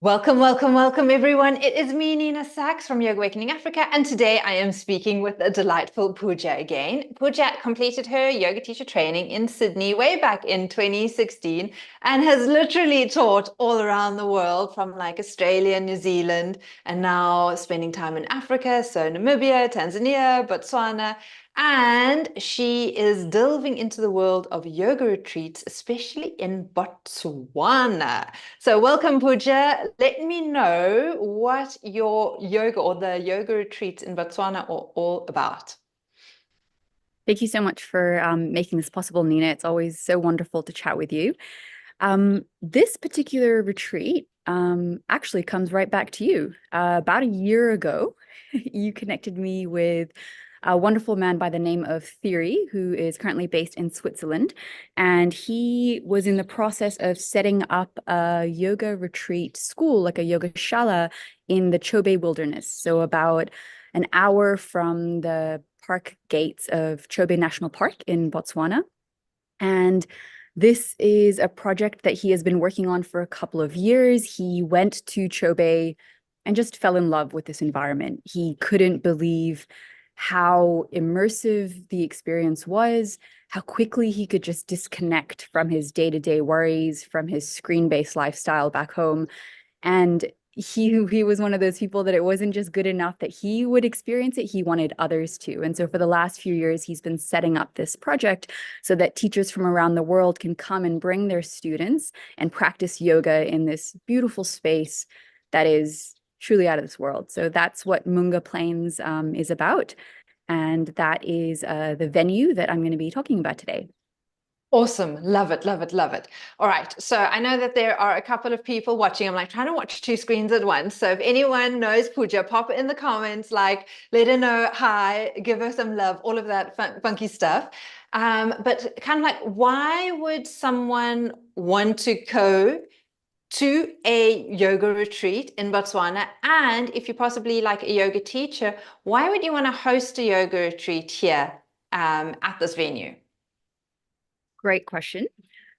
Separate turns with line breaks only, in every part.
Welcome, welcome, welcome, everyone. It is me, Nina Sachs from Yoga Awakening Africa, and today I am speaking with the delightful Pooja again. Pooja completed her yoga teacher training in Sydney way back in 2016 and has literally taught all around the world from like Australia, New Zealand, and now spending time in Africa, so Namibia, Tanzania, Botswana. And she is delving into the world of yoga retreats, especially in Botswana. So welcome, Pooja. Let me know what your yoga or the yoga retreats in Botswana are all about.
Thank you so much for making this possible, Nina. It's always so wonderful to chat with you. This particular retreat actually comes right back to you. About a year ago, you connected me with a wonderful man by the name of Thierry, who is currently based in Switzerland. And he was in the process of setting up a yoga retreat school, like a yoga shala in the Chobe wilderness. So about an hour from the park gates of Chobe National Park in Botswana. And this is a project that he has been working on for a couple of years. He went to Chobe and just fell in love with this environment. He couldn't believe how immersive the experience was, how quickly he could just disconnect from his day-to-day worries, from his screen-based lifestyle back home. And he was one of those people that it wasn't just good enough that he would experience it, he wanted others to. And so for the last few years, he's been setting up this project so that teachers from around the world can come and bring their students and practice yoga in this beautiful space that is truly out of this world. So that's what Munga Plains is about. And that is the venue that I'm going to be talking about today.
Awesome. Love it, love it, love it. All right. So I know that there are a couple of people watching. I'm like trying to watch two screens at once. So if anyone knows Pooja, pop it in the comments, like let her know hi, give her some love, all of that funky stuff. But kind of like, why would someone want to go to a yoga retreat in Botswana? And if you're possibly like a yoga teacher, why would you want to host a yoga retreat here at this venue?
Great question.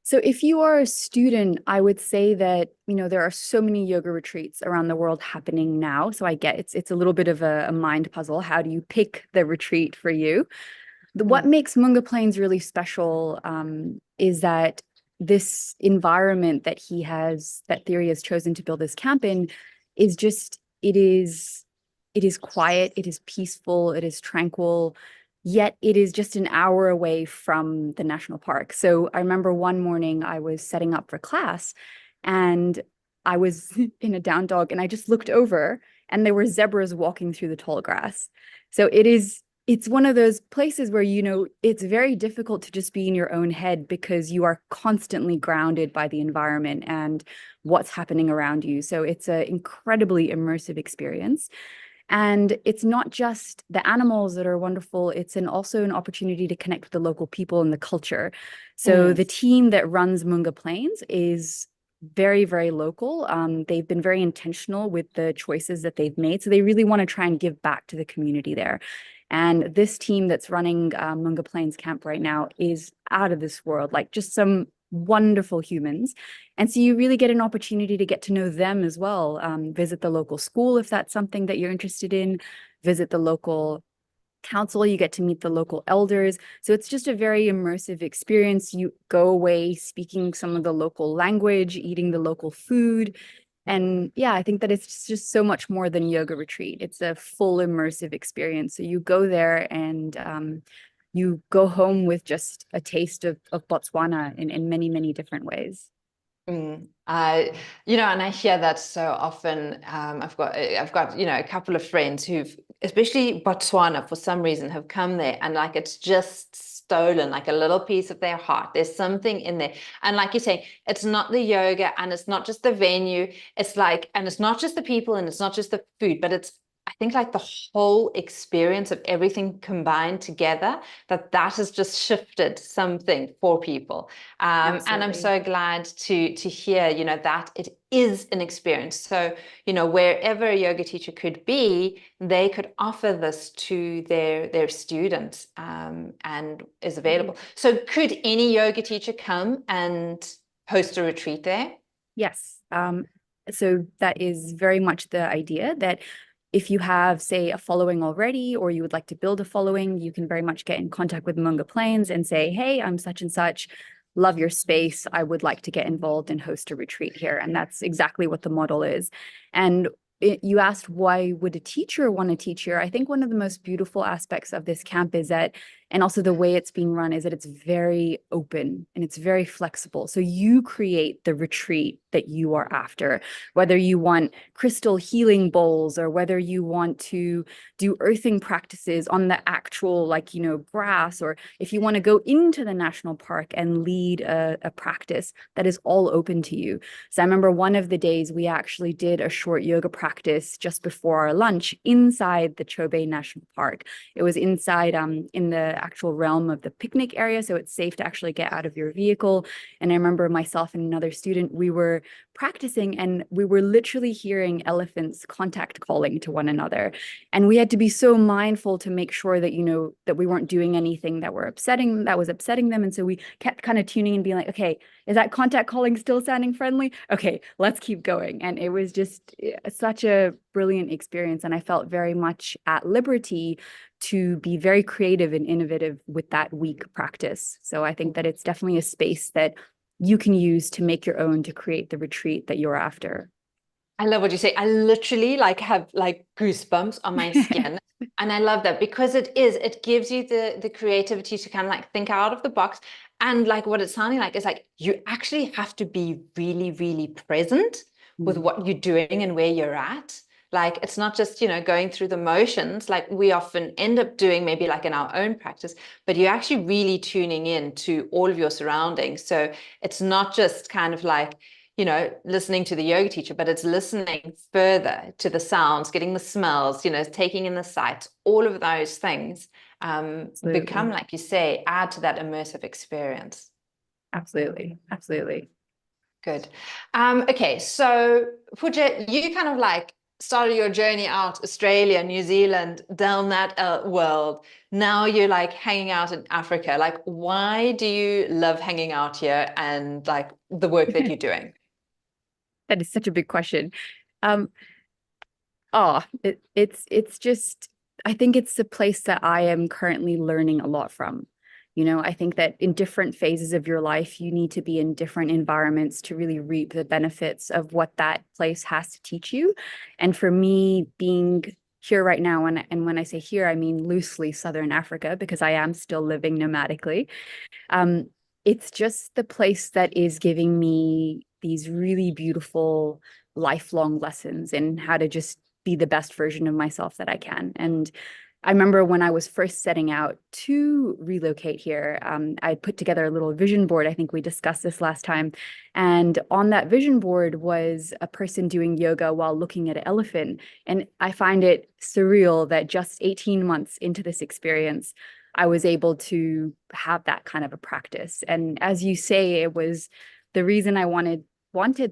So if you are a student, I would say that, there are so many yoga retreats around the world happening now. So I get it's a little bit of a mind puzzle. How do you pick the retreat for you? What makes Munga Plains really special is that this environment that Theory has chosen to build this camp in is just, it is quiet, it is peaceful, it is tranquil, yet it is just an hour away from the national park. So I remember one morning I was setting up for class and I was in a down dog and I just looked over and there were zebras walking through the tall grass. So it's one of those places where, it's very difficult to just be in your own head because you are constantly grounded by the environment and what's happening around you. So it's an incredibly immersive experience. And it's not just the animals that are wonderful, it's also an opportunity to connect with the local people and the culture. So the team that runs Munga Plains is very, very local. They've been very intentional with the choices that they've made. So they really want to try and give back to the community there. And this team that's running Munga Plains Camp right now is out of this world, like just some wonderful humans. And so you really get an opportunity to get to know them as well. Visit the local school if that's something that you're interested in, visit the local council, you get to meet the local elders. So it's just a very immersive experience. You go away speaking some of the local language, eating the local food. And yeah, I think that it's just so much more than yoga retreat. It's a full immersive experience. So you go there and you go home with just a taste of Botswana in many, many different ways.
And I hear that so often. I've got, a couple of friends who've, especially Botswana, for some reason, have come there and like it's just stolen like a little piece of their heart. There's something in there. And like you say, it's not the yoga and it's not just the venue. It's like, and it's not just the people and it's not just the food, but it's, I think like the whole experience of everything combined together, that has just shifted something for people. And I'm
Absolutely.
so glad to hear, that it is an experience. So, wherever a yoga teacher could be, they could offer this to their students, and is available. So could any yoga teacher come and host a retreat there?
Yes. So that is very much the idea that if you have, say, a following already, or you would like to build a following, you can very much get in contact with Munga Plains and say, hey, I'm such and such, love your space. I would like to get involved and host a retreat here. And that's exactly what the model is. And you asked why would a teacher want to teach here? I think one of the most beautiful aspects of this camp is that, and also the way it's being run, is that it's very open and it's very flexible. So you create the retreat that you are after, whether you want crystal healing bowls or whether you want to do earthing practices on the actual, like, grass, or if you want to go into the national park and lead a practice, that is all open to you. So I remember one of the days we actually did a short yoga practice just before our lunch inside the Chobe National Park. It was inside in the actual realm of the picnic area, so it's safe to actually get out of your vehicle. And I remember myself and another student, we were practicing and we were literally hearing elephants contact calling to one another. And we had to be so mindful to make sure that, that we weren't doing anything that was upsetting them. And so we kept kind of tuning and being like, okay, is that contact calling still sounding friendly? Okay, let's keep going. And it was just such a brilliant experience. And I felt very much at liberty to be very creative and innovative with that week practice. So I think that it's definitely a space that you can use to make your own, to create the retreat that you're after.
I love what you say. I literally have goosebumps on my skin. And I love that because it gives you the creativity to kind of think out of the box. And what it's sounding like is you actually have to be really, really present with what you're doing and where you're at. It's not just, going through the motions like we often end up doing maybe in our own practice, but you're actually really tuning in to all of your surroundings. So it's not just kind of listening to the yoga teacher, but it's listening further to the sounds, getting the smells, taking in the sights, all of those things become, like you say, add to that immersive experience.
Absolutely. Absolutely.
Good. Okay, so Pooja, you kind of started your journey out Australia, New Zealand, down that world. Now you're hanging out in Africa. Why do you love hanging out here and the work that you're doing?
That is such a big question. It's just, I think it's the place that I am currently learning a lot from. I think that in different phases of your life, you need to be in different environments to really reap the benefits of what that place has to teach you. And for me, being here right now, and when I say here, I mean loosely Southern Africa, because I am still living nomadically. It's just the place that is giving me these really beautiful lifelong lessons in how to just be the best version of myself that I can. And I remember when I was first setting out to relocate here, I put together a little vision board. I think we discussed this last time. And on that vision board was a person doing yoga while looking at an elephant. And I find it surreal that just 18 months into this experience, I was able to have that kind of a practice. And as you say, it was the reason I wanted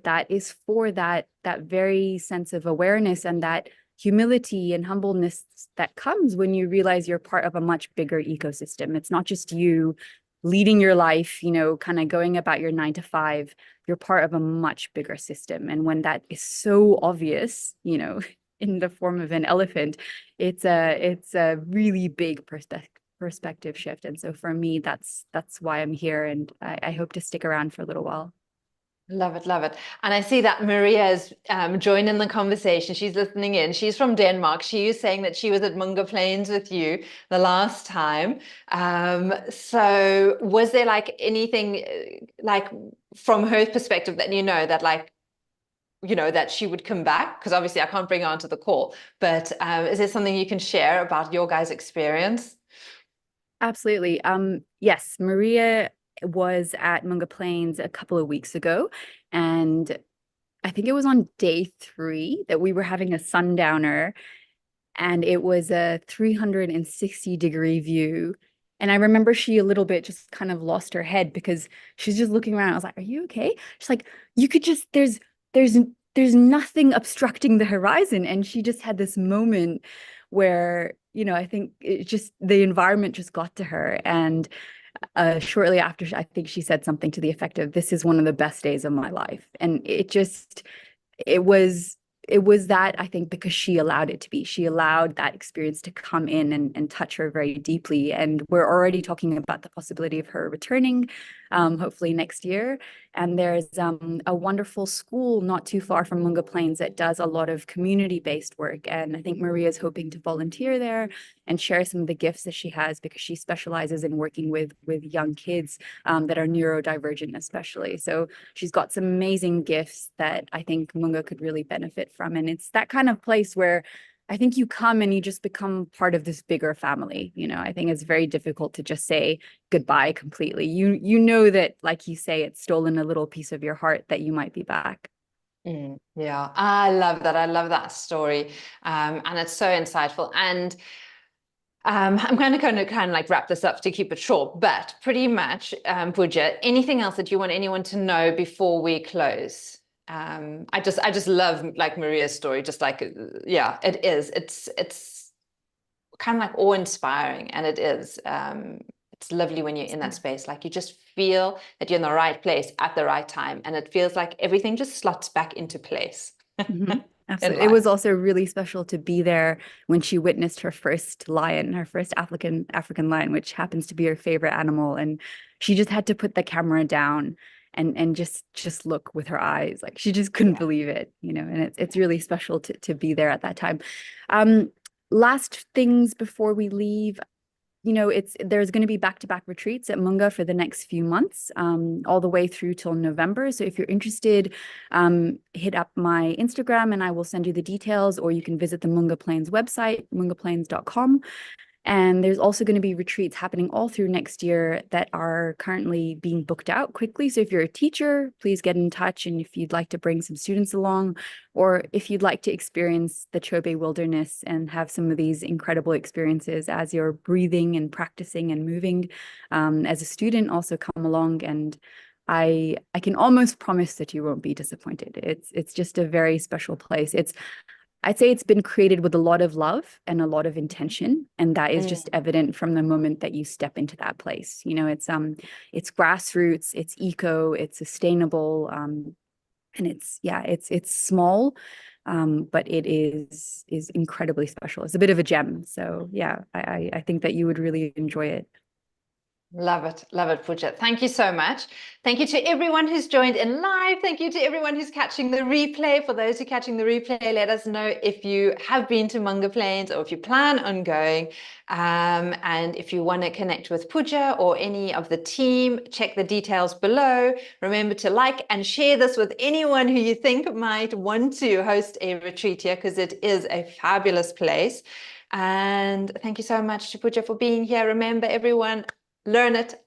that is for that very sense of awareness and that humility and humbleness that comes when you realize you're part of a much bigger ecosystem. It's not just you leading your life, kind of going about your 9 to 5. You're part of a much bigger system. And when that is so obvious, in the form of an elephant, it's a really big perspective shift. And so for me, that's why I'm here. And I hope to stick around for a little while.
Love it, love it. And I see that Maria is joining the conversation. She's listening in. She's from Denmark. She is saying that she was at Munga Plains with you the last time. So was there anything from her perspective that that she would come back? Because obviously I can't bring her onto the call, but is there something you can share about your guys' experience?
Absolutely. Yes, Maria was at Munga Plains a couple of weeks ago, and I think it was on day 3 that we were having a sundowner, and it was a 360-degree view. And I remember she a little bit just kind of lost her head because she's just looking around. I was like, "Are you okay?" She's like, "You could just there's nothing obstructing the horizon." And she just had this moment where, I think it just the environment just got to her. And shortly after, I think she said something to the effect of, "This is one of the best days of my life." And it just it was it was that, I think, because she allowed it to be. She allowed that experience to come in and touch her very deeply. And we're already talking about the possibility of her returning, hopefully next year. And there's a wonderful school not too far from Munga Plains that does a lot of community-based work. And I think Maria's hoping to volunteer there and share some of the gifts that she has, because she specializes in working with young kids that are neurodivergent, especially. So she's got some amazing gifts that I think Munga could really benefit from. And it's that kind of place where I think you come and you just become part of this bigger family. I think it's very difficult to just say goodbye completely. You know that, like you say, it's stolen a little piece of your heart that you might be back.
Yeah, I love that. I love that story. And it's so insightful. And I'm going to kind of like wrap this up to keep it short, but pretty much, Pooja, anything else that you want anyone to know before we close? I just love like Maria's story, just like, yeah, it is. It's kind of like awe-inspiring, and it is. It's lovely when you're in that space. Like you just feel that you're in the right place at the right time, and it feels like everything just slots back into place.
Absolutely. It was also really special to be there when she witnessed her first lion, her first African lion, which happens to be her favorite animal. And she just had to put the camera down and just look with her eyes. Like she just couldn't believe it, and it's really special to be there at that time. Last things before we leave. There's going to be back-to-back retreats at Munga for the next few months, all the way through till November. So if you're interested, hit up my Instagram and I will send you the details, or you can visit the Munga Plains website, mungaplains.com. And there's also going to be retreats happening all through next year that are currently being booked out quickly. So if you're a teacher, please get in touch. And if you'd like to bring some students along, or if you'd like to experience the Chobe wilderness and have some of these incredible experiences as you're breathing and practicing and moving, as a student, also come along. And I can almost promise that you won't be disappointed. It's just a very special place. I'd say it's been created with a lot of love and a lot of intention, and that is just evident from the moment that you step into that place. It's grassroots, it's eco, it's sustainable, and it's small, but it is incredibly special. It's a bit of a gem. So yeah, I think that you would really enjoy it.
Love it, Pooja. Thank you so much. Thank you to everyone who's joined in live. Thank you to everyone who's catching the replay. For those who are catching the replay, let us know if you have been to Munga Plains or if you plan on going. And if you want to connect with Pooja or any of the team, check the details below. Remember to like and share this with anyone who you think might want to host a retreat here, because it is a fabulous place. And thank you so much to Pooja for being here. Remember, everyone, learn it,